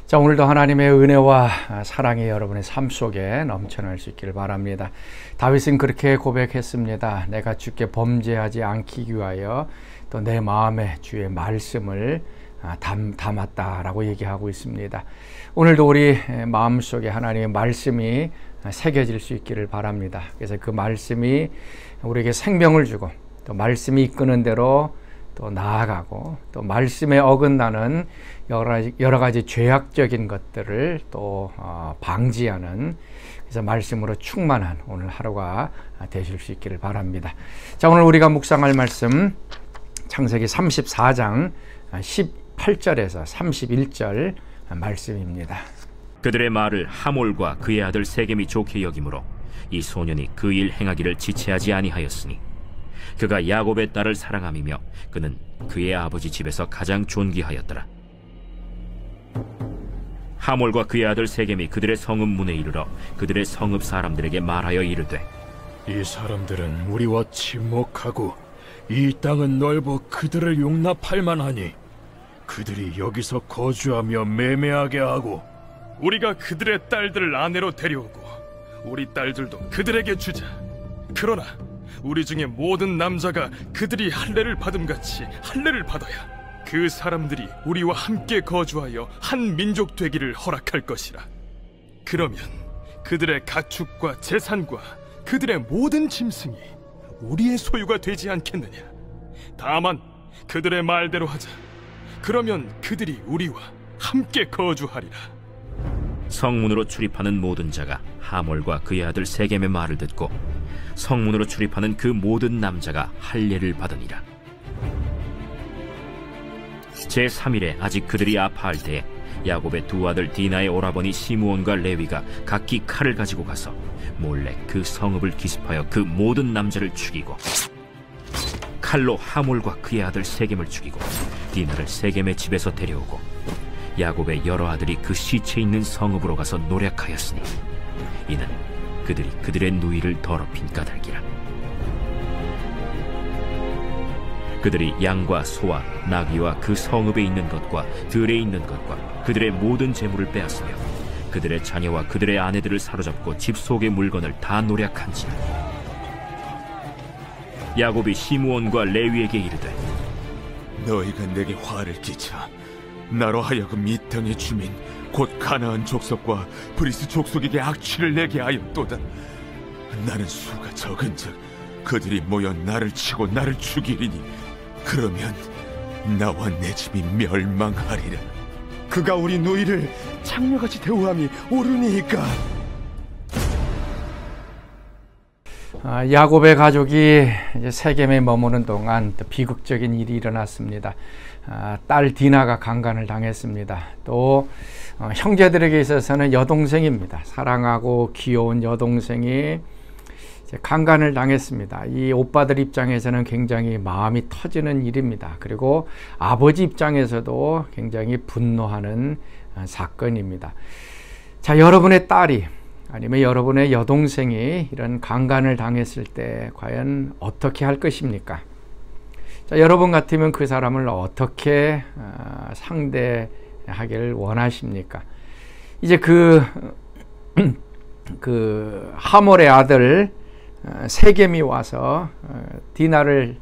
자, 오늘도 하나님의 은혜와 사랑이 여러분의 삶 속에 넘쳐날 수 있기를 바랍니다. 다윗은 그렇게 고백했습니다. 내가 주께 범죄하지 않기 위하여 또 내 마음에 주의 말씀을 담았다라고 얘기하고 있습니다. 오늘도 우리 마음속에 하나님의 말씀이 새겨질 수 있기를 바랍니다. 그래서 그 말씀이 우리에게 생명을 주고 또 말씀이 이끄는 대로 또 나아가고 또 말씀에 어긋나는 여러 가지 죄악적인 것들을 또 방지하는, 그래서 말씀으로 충만한 오늘 하루가 되실 수 있기를 바랍니다. 자, 오늘 우리가 묵상할 말씀 창세기 34장 18절에서 31절 말씀입니다. 그들의 말을 하몰과 그의 아들 세겜이 좋게 여기므로 이 소년이 그 일 행하기를 지체하지 아니하였으니 그가 야곱의 딸을 사랑함이며 그는 그의 아버지 집에서 가장 존귀하였더라. 하몰과 그의 아들 세겜이 그들의 성읍 문에 이르러 그들의 성읍 사람들에게 말하여 이르되, 이 사람들은 우리와 친목하고 이 땅은 넓어 그들을 용납할 만하니 그들이 여기서 거주하며 매매하게 하고 우리가 그들의 딸들을 아내로 데려오고 우리 딸들도 그들에게 주자. 그러나 우리 중에 모든 남자가 그들이 할례를 받음같이 할례를 받아야 그 사람들이 우리와 함께 거주하여 한 민족 되기를 허락할 것이라. 그러면 그들의 가축과 재산과 그들의 모든 짐승이 우리의 소유가 되지 않겠느냐. 다만 그들의 말대로 하자. 그러면 그들이 우리와 함께 거주하리라. 성문으로 출입하는 모든 자가 하몰과 그의 아들 세겜의 말을 듣고 성문으로 출입하는 그 모든 남자가 할례를 받으니라. 제3일에 아직 그들이 아파할 때에 야곱의 두 아들 디나의 오라버니 시므온과 레위가 각기 칼을 가지고 가서 몰래 그 성읍을 기습하여 그 모든 남자를 죽이고 칼로 하몰과 그의 아들 세겜을 죽이고 디나를 세겜의 집에서 데려오고 야곱의 여러 아들이 그 시체 있는 성읍으로 가서 노략하였으니 이는 그들이 그들의 누이를 더럽힌 까닭이라. 그들이 양과 소와 나귀와 그 성읍에 있는 것과 들에 있는 것과 그들의 모든 재물을 빼앗으며 그들의 자녀와 그들의 아내들을 사로잡고 집 속의 물건을 다 노략한지라. 야곱이 시므온과 레위에게 이르되, 너희가 내게 화를 끼쳐 나로 하여금 이 땅의 주민 곧 가나안 족속과 브리스 족속에게 악취를 내게 하였도다. 나는 수가 적은즉 그들이 모여 나를 치고 나를 죽이리니 그러면 나와 내 집이 멸망하리라. 그가 우리 누이를 창녀같이 대우함이 옳으니까. 야곱의 가족이 이제 세겜에 머무는 동안 또 비극적인 일이 일어났습니다. 딸 디나가 강간을 당했습니다. 또 형제들에게 있어서는 여동생입니다. 사랑하고 귀여운 여동생이 이제 강간을 당했습니다. 이 오빠들 입장에서는 굉장히 마음이 터지는 일입니다. 그리고 아버지 입장에서도 굉장히 분노하는 사건입니다. 자, 여러분의 딸이 아니면 여러분의 여동생이 이런 강간을 당했을 때 과연 어떻게 할 것입니까? 자, 여러분 같으면 그 사람을 어떻게 상대하기를 원하십니까? 이제 그 하몰의 아들 세겜이 와서 디나를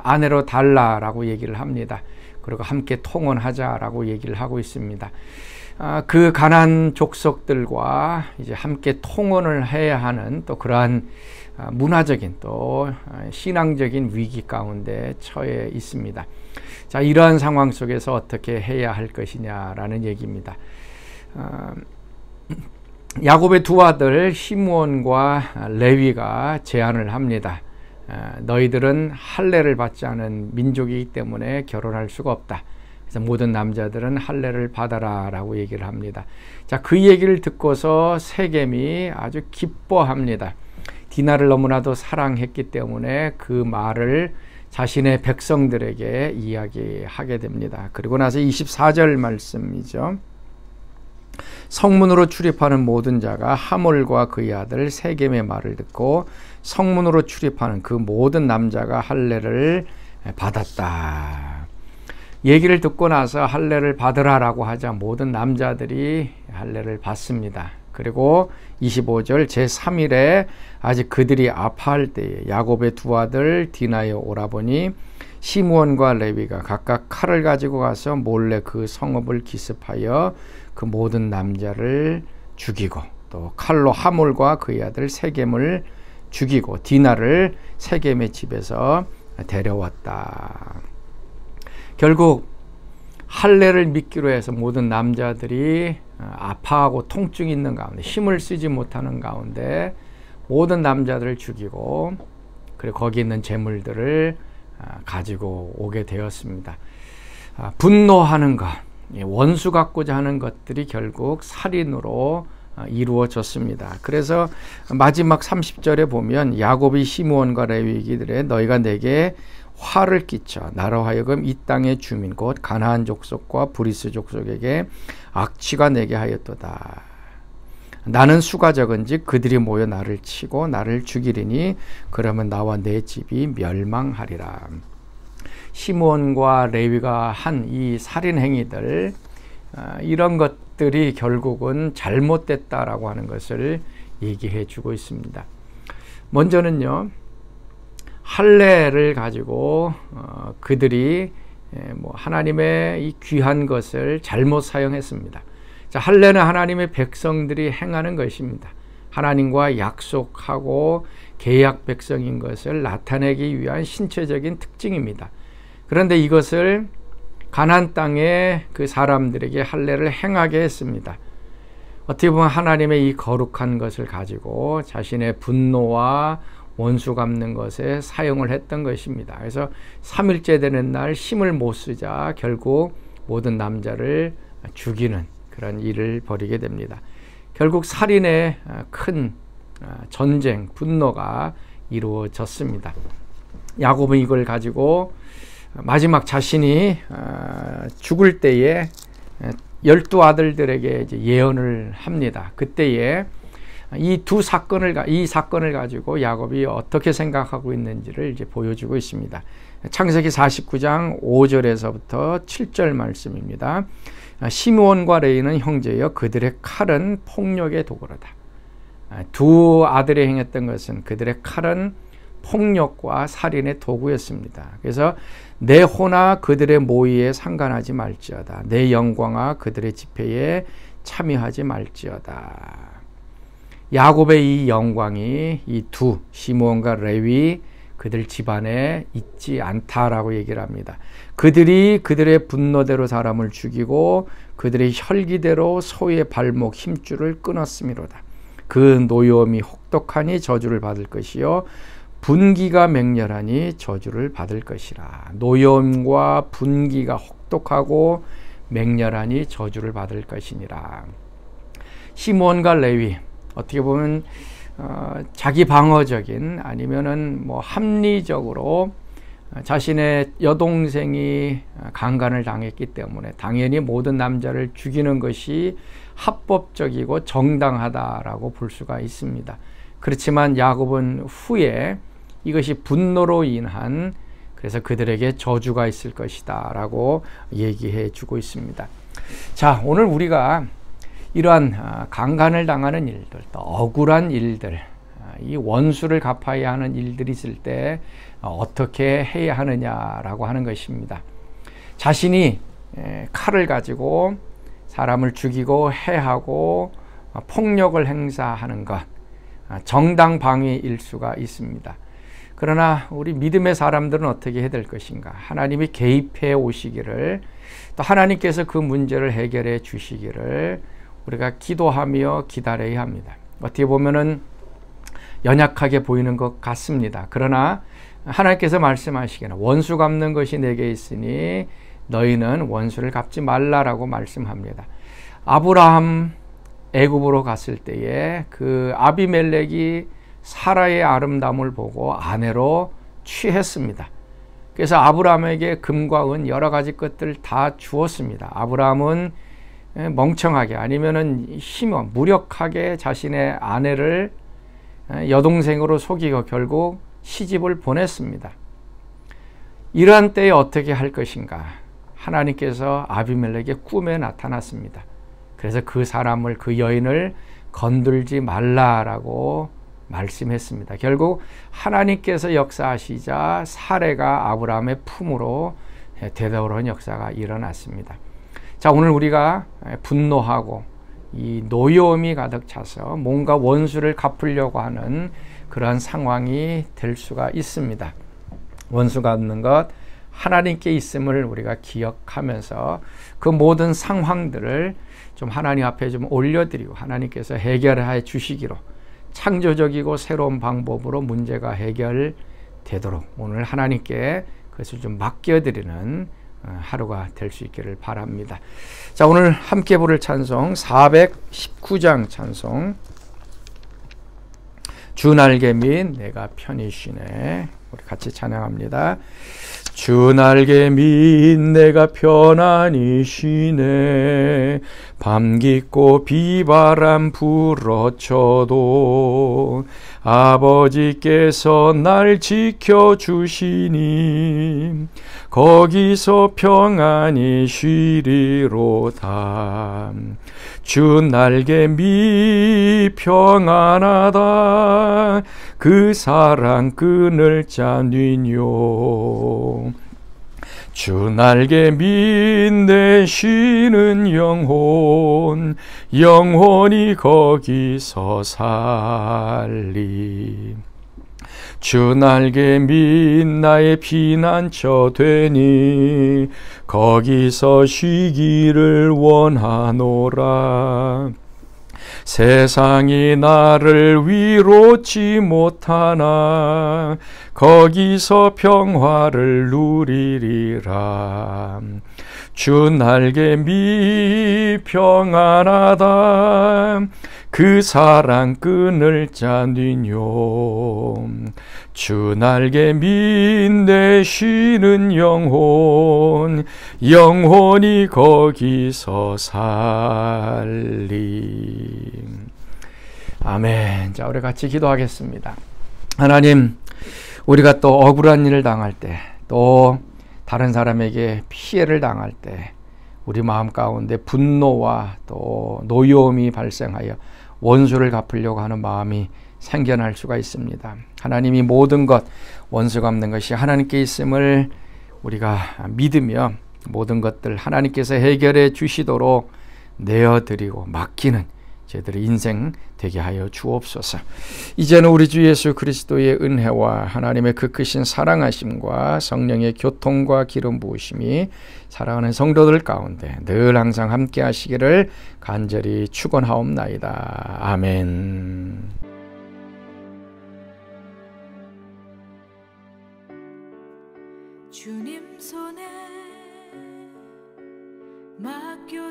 아내로 달라라고 얘기를 합니다. 그리고 함께 통혼하자라고 얘기를 하고 있습니다. 그 가나안 족속들과 이제 함께 통혼을 해야 하는 또 그러한 문화적인 또 신앙적인 위기 가운데 처해 있습니다. 자, 이러한 상황 속에서 어떻게 해야 할 것이냐라는 얘기입니다. 야곱의 두 아들 시므온과 레위가 제안을 합니다. 너희들은 할례를 받지 않은 민족이기 때문에 결혼할 수가 없다. 그래서 모든 남자들은 할례를 받아라 라고 얘기를 합니다. 자, 그 얘기를 듣고서 세겜이 아주 기뻐합니다. 디나를 너무나도 사랑했기 때문에 그 말을 자신의 백성들에게 이야기하게 됩니다. 그리고 나서 24절 말씀이죠. 성문으로 출입하는 모든 자가 하몰과 그의 아들 세겜의 말을 듣고 성문으로 출입하는 그 모든 남자가 할례를 받았다. 얘기를 듣고 나서 할례를 받으라라고 하자 모든 남자들이 할례를 받습니다. 그리고 25절 제3일에 아직 그들이 아파할 때에 야곱의 두 아들 디나의 오라버니 시므온과 레위가 각각 칼을 가지고 가서 몰래 그 성읍을 기습하여 그 모든 남자를 죽이고 또 칼로 하몰과 그의 아들 세겜을 죽이고 디나를 세겜의 집에서 데려왔다. 결국 할례를 믿기로 해서 모든 남자들이 아파하고 통증이 있는 가운데 힘을 쓰지 못하는 가운데 모든 남자들을 죽이고 그리고 거기 있는 재물들을 가지고 오게 되었습니다. 분노하는 것, 원수 갖고자 하는 것들이 결국 살인으로 이루어졌습니다. 그래서 마지막 30절에 보면 야곱이 시므온과 레위기들에 너희가 내게 화를 끼쳐 나로 하여금 이 땅의 주민 곧 가나안 족속과 브리스 족속에게 악취가 내게 하였도다. 나는 수가 적은즉 그들이 모여 나를 치고 나를 죽이리니 그러면 나와 내 집이 멸망하리라. 시므온과 레위가 한 이 살인 행위들, 이런 것들이 결국은 잘못됐다라고 하는 것을 얘기해 주고 있습니다. 먼저는요, 할례를 가지고 그들이 하나님의 이 귀한 것을 잘못 사용했습니다. 자, 할례는 하나님의 백성들이 행하는 것입니다. 하나님과 약속하고 계약 백성인 것을 나타내기 위한 신체적인 특징입니다. 그런데 이것을 가나안 땅의 그 사람들에게 할례를 행하게 했습니다. 어떻게 보면 하나님의 이 거룩한 것을 가지고 자신의 분노와 원수 갚는 것에 사용을 했던 것입니다. 그래서 3일째 되는 날 힘을 못 쓰자 결국 모든 남자를 죽이는 그런 일을 벌이게 됩니다. 결국 살인의 큰 전쟁, 분노가 이루어졌습니다. 야곱은 이걸 가지고 마지막 자신이 죽을 때에 12 아들들에게 이제 예언을 합니다. 그때에 이 사건을 가지고 야곱이 어떻게 생각하고 있는지를 이제 보여주고 있습니다. 창세기 49장 5절에서부터 7절 말씀입니다. 시므온과 레위는 형제여 그들의 칼은 폭력의 도구로다. 두 아들이 행했던 것은 그들의 칼은 폭력과 살인의 도구였습니다. 그래서 내 호나 그들의 모의에 상관하지 말지어다. 내 영광아 그들의 집회에 참여하지 말지어다. 야곱의 이 영광이 이 두 시므온과 레위 그들 집안에 있지 않다라고 얘기를 합니다. 그들이 그들의 분노대로 사람을 죽이고 그들의 혈기대로 소의 발목 힘줄을 끊었음이로다. 그 노여움이 혹독하니 저주를 받을 것이요 분기가 맹렬하니 저주를 받을 것이라. 노여움과 분기가 혹독하고 맹렬하니 저주를 받을 것이니라. 시므온과 레위 어떻게 보면 자기 방어적인 아니면은 합리적으로 자신의 여동생이 강간을 당했기 때문에 당연히 모든 남자를 죽이는 것이 합법적이고 정당하다라고 볼 수가 있습니다. 그렇지만 야곱은 후에 이것이 분노로 인한 그래서 그들에게 저주가 있을 것이다 라고 얘기해 주고 있습니다. 자, 오늘 우리가 이러한 강간을 당하는 일들, 또 억울한 일들, 이 원수를 갚아야 하는 일들이 있을 때 어떻게 해야 하느냐라고 하는 것입니다. 자신이 칼을 가지고 사람을 죽이고 해하고 폭력을 행사하는 것, 정당 방위일 수가 있습니다. 그러나 우리 믿음의 사람들은 어떻게 해야 될 것인가? 하나님이 개입해 오시기를, 또 하나님께서 그 문제를 해결해 주시기를 우리가 기도하며 기다려야 합니다. 어떻게 보면은 연약하게 보이는 것 같습니다. 그러나 하나님께서 말씀하시기는 원수 갚는 것이 내게 있으니 너희는 원수를 갚지 말라라고 말씀합니다. 아브라함 애굽으로 갔을 때에 그 아비멜렉이 사라의 아름다움을 보고 아내로 취했습니다. 그래서 아브라함에게 금과 은 여러 가지 것들 다 주었습니다. 아브라함은 멍청하게 아니면은 무력하게 자신의 아내를 여동생으로 속이고 결국 시집을 보냈습니다. 이러한 때에 어떻게 할 것인가? 하나님께서 아비멜렉의 꿈에 나타났습니다. 그래서 그 사람을, 그 여인을 건들지 말라라고 말씀했습니다. 결국 하나님께서 역사하시자 사레가 아브라함의 품으로 되돌아온 역사가 일어났습니다. 자, 오늘 우리가 분노하고 이 노여움이 가득 차서 뭔가 원수를 갚으려고 하는 그런 상황이 될 수가 있습니다. 원수 갚는 것 하나님께 있음을 우리가 기억하면서 그 모든 상황들을 좀 하나님 앞에 좀 올려드리고 하나님께서 해결해 주시기로, 창조적이고 새로운 방법으로 문제가 해결되도록 오늘 하나님께 그것을 좀 맡겨드리는 하루가 될 수 있기를 바랍니다. 자, 오늘 함께 부를 찬송 419장 찬송, 주 날개 및 내가 편히 쉬네. 우리 같이 찬양합니다. 주 날개 및 내가 편안히 쉬네. 밤 깊고 비바람 불어쳐도 아버지께서 날 지켜주시니 거기서 평안히 쉬리로다. 주 날개 밑 평안하다. 그 사랑 끈을 짜뉘뇨. 주 날개 밑 내 쉬는 영혼, 영혼이 거기서 살리. 주 날개 밑 나의 피난처 되니 거기서 쉬기를 원하노라. 세상이 나를 위롭지 못하나 거기서 평화를 누리리라. 주 날개 밑 평안하다. 그 사랑 끈을 짜뉘뇨. 주 날개 밑 내 쉬는 영혼, 영혼이 거기서 살리. 아멘. 자, 우리 같이 기도하겠습니다. 하나님, 우리가 또 억울한 일을 당할 때, 또 다른 사람에게 피해를 당할 때 우리 마음 가운데 분노와 또 노여움이 발생하여 원수를 갚으려고 하는 마음이 생겨날 수가 있습니다. 하나님이 모든 것, 원수 갚는 것이 하나님께 있음을 우리가 믿으며 모든 것들 하나님께서 해결해 주시도록 내어드리고 맡기는 저희들의 인생 되게 하여 주옵소서. 이제는 우리 주 예수 그리스도의 은혜와 하나님의 그 크신 사랑하심과 성령의 교통과 기름 부으심이 사랑하는 성도들 가운데 늘 항상 함께 하시기를 간절히 축원하옵나이다. 아멘. 주님 손에 맡겨드리리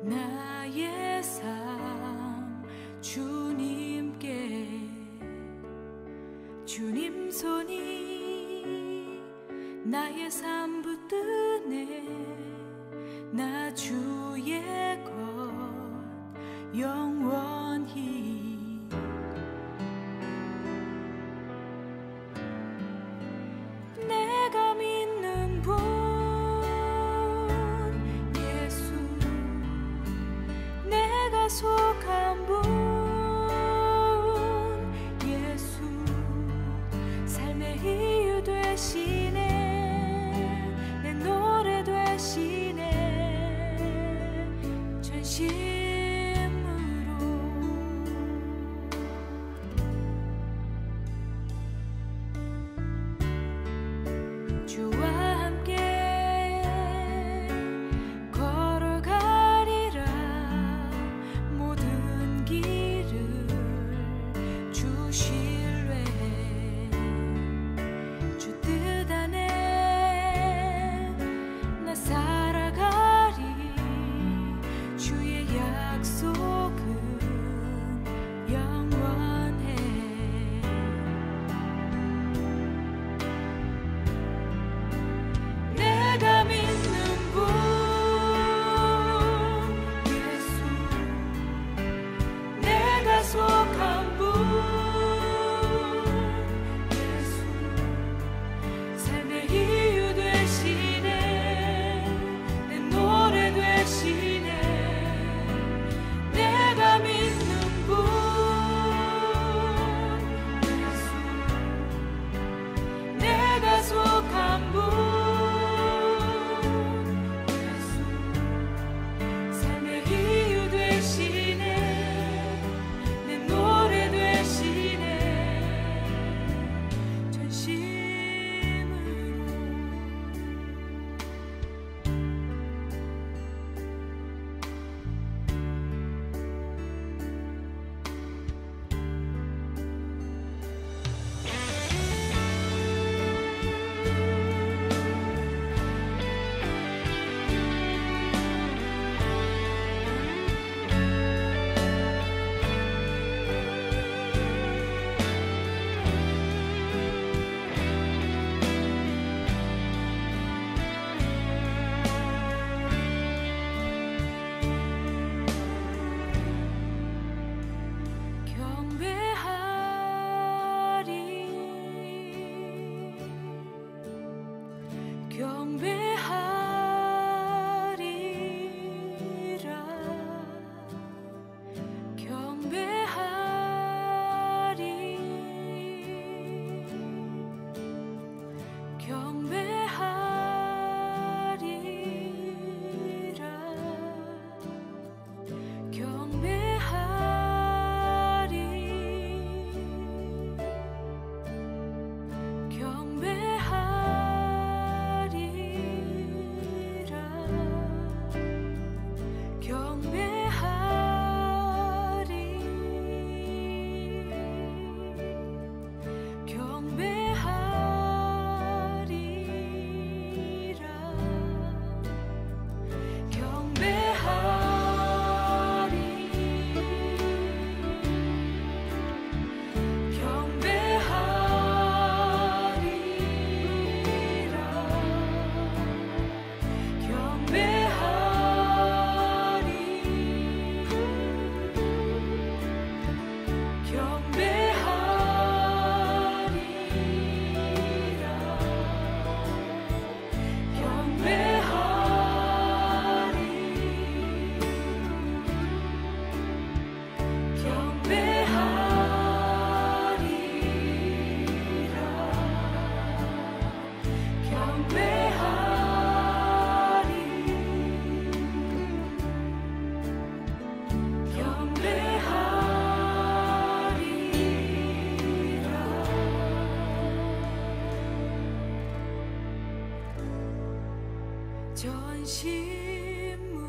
나의 삶 주님께. 주님 손이 나의 삶 붙드네. 나 주의 것 영원히. 내가 믿는 분 예수, 내가 속한 분 예수, 삶의 이유 되시네. 내 노래 되시네. 전심으로 주와 함께 걸어가리라. 모든 길을 주 신뢰해. 주 뜻 전심으로